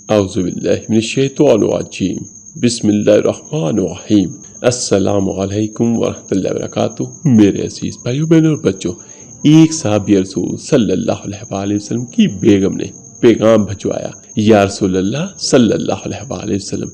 اعوذ باللہ من الشیطان الرجیم بسم اللہ الرحمن الرحیم السلام علیکم ورحمۃ اللہ وبرکاتہ۔ میرے عزیز بھائیوں بہنوں اور بچوں، ایک صحابی رسول صلی اللہ علیہ وآلہ وسلم کی بیگم نے پیغام بھجوایا، یا رسول اللہ صلی اللہ علیہ وآلہ وسلم،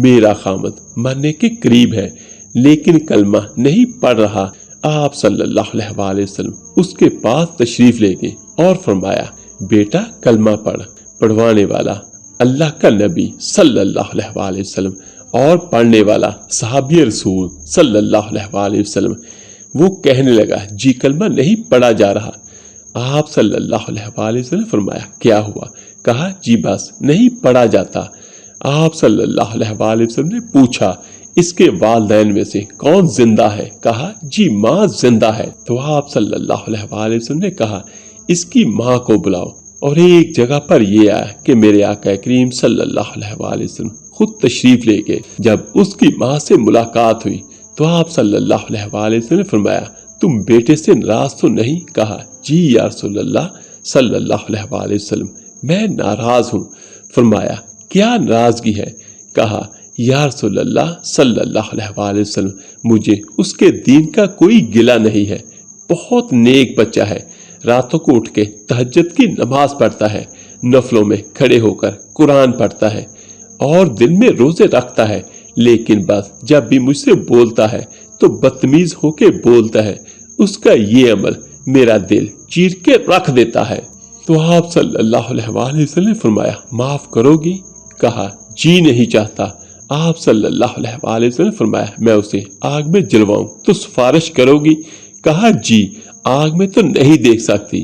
میرا خامد مرنے کے قریب ہے لیکن کلمہ نہیں پڑھ رہا۔ آپ صلی اللہ علیہ وآلہ وسلم اس کے پاس تشریف لے گئے اور فرمایا، بیٹا کلمہ پڑھ۔ پڑھوانے والا اللہ کا نبی صلی اللہ علیہ وآلہ وسلم اور پڑھنے والا صحابی رسول صلی اللہ علیہ وآلہ وسلم۔ وہ کہنے لگا، جی کلمہ نہیں پڑھا جا رہا۔ آپ صلی اللہ علیہ وآلہ وسلم فرمایا، کیا ہوا؟ کہا، جی بس نہیں پڑھا جاتا۔ آپ صلی اللہ علیہ وآلہ وسلم نے پوچھا، اس کے والدین میں سے کون زندہ ہے؟ کہا، جی ماں زندہ ہے۔ تو آپ صلی اللہ علیہ وآلہ وسلم نے کہا، اس کی ماں کو بلاؤ۔ اور ایک جگہ پر یہ آیا کہ میرے آقا کریم صلی اللہ علیہ وآلہ وسلم خود تشریف لے گئے۔ جب اس کی ماں سے ملاقات ہوئی تو آپ صلی اللہ علیہ وآلہ وسلم نے فرمایا، تم بیٹے سے ناراض تو نہیں؟ کہا، جی یا رسول اللہ صلی اللہ علیہ وآلہ وسلم، میں ناراض ہوں۔ فرمایا، کیا ناراضگی ہے؟ کہا، یا رسول اللہ صلی اللہ علیہ وآلہ وسلم، مجھے اس کے دین کا کوئی گلہ نہیں ہے، بہت نیک بچہ ہے، راتوں کو اٹھ کے تہجد کی نماز پڑھتا ہے، نفلوں میں کھڑے ہو کر قرآن پڑھتا ہے اور دن میں روزے رکھتا ہے، لیکن بس جب بھی مجھ سے بولتا ہے تو بدتمیز ہو کے بولتا ہے۔ اس کا یہ عمل میرا دل چیر کے رکھ دیتا ہے۔ تو آپ صلی اللہ علیہ وآلہ وسلم نے فرمایا، معاف کرو گی؟ کہا، جی نہیں چاہتا۔ آپ صلی اللہ علیہ وآلہ وسلم نے فرمایا، میں اسے آگ میں جلواؤں تو سفارش کرو گی؟ کہا، جی، آگ میں تو نہیں دیکھ سکتی۔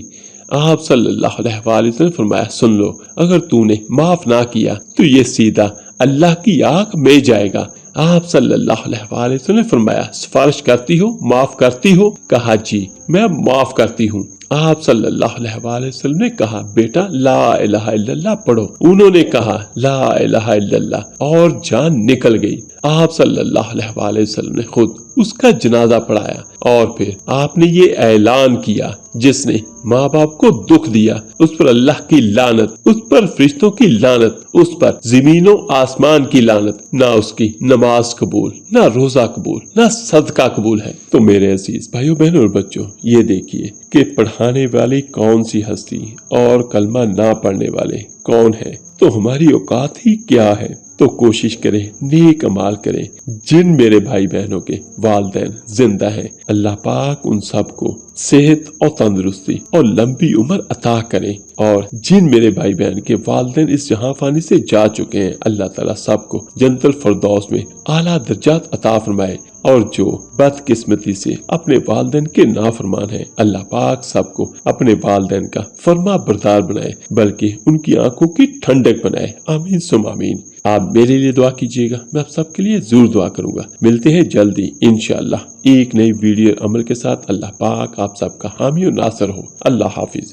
آپ صلی اللہ علیہ وآلہ وسلم نے فرمایا، سن لو، اگر تو نے معاف نہ کیا تو یہ سیدھا اللہ کی آگ میں جائے گا۔ آپ صلی اللہ علیہ وآلہ وسلم نے فرمایا، سفارش کرتی ہو، معاف کرتی ہو؟ کہا، جی میں معاف کرتی ہوں۔ آپ صلی اللہ علیہ وآلہ وسلم نے کہا، بیٹا لا الہ الا اللہ پڑھو۔ انہوں نے کہا، لا الہ الا اللہ، اور جان نکل گئی۔ آپ صلی اللہ علیہ وآلہ وسلم نے خود اس کا جنازہ پڑھایا اور پھر آپ نے یہ اعلان کیا، جس نے ماں باپ کو دکھ دیا اس پر اللہ کی لعنت، اس پر فرشتوں کی لعنت، اس پر زمین و آسمان کی لعنت، نہ اس کی نماز قبول، نہ روزہ قبول، نہ صدقہ قبول ہے۔ تو میرے عزیز بھائیوں بہنوں اور بچوں، یہ دیکھیے کہ پڑھانے والی کون سی ہستی اور کلمہ نہ پڑھنے والے کون ہیں، تو ہماری اوقات ہی کیا ہے۔ تو کوشش کریں، نیک اعمال کریں۔ جن میرے بھائی بہنوں کے والدین زندہ ہیں، اللہ پاک ان سب کو صحت اور تندرستی اور لمبی عمر عطا کریں، اور جن میرے بھائی بہن کے والدین اس جہاں فانی سے جا چکے ہیں، اللہ تعالیٰ سب کو جنت الفردوس میں اعلیٰ درجات عطا فرمائے، اور جو بدقسمتی سے اپنے والدین کے نافرمان ہیں، اللہ پاک سب کو اپنے والدین کا فرما بردار بنائے، بلکہ ان کی آنکھوں کی ٹھنڈک بنائے۔ آمین ثم آمین۔ آپ میرے لیے دعا کیجیے گا، میں آپ سب کے لیے ضرور دعا کروں گا۔ ملتے ہیں جلدی انشاءاللہ ایک نئی ویڈیو عمل کے ساتھ۔ اللہ پاک آپ سب کا حامی و ناصر ہو۔ اللہ حافظ۔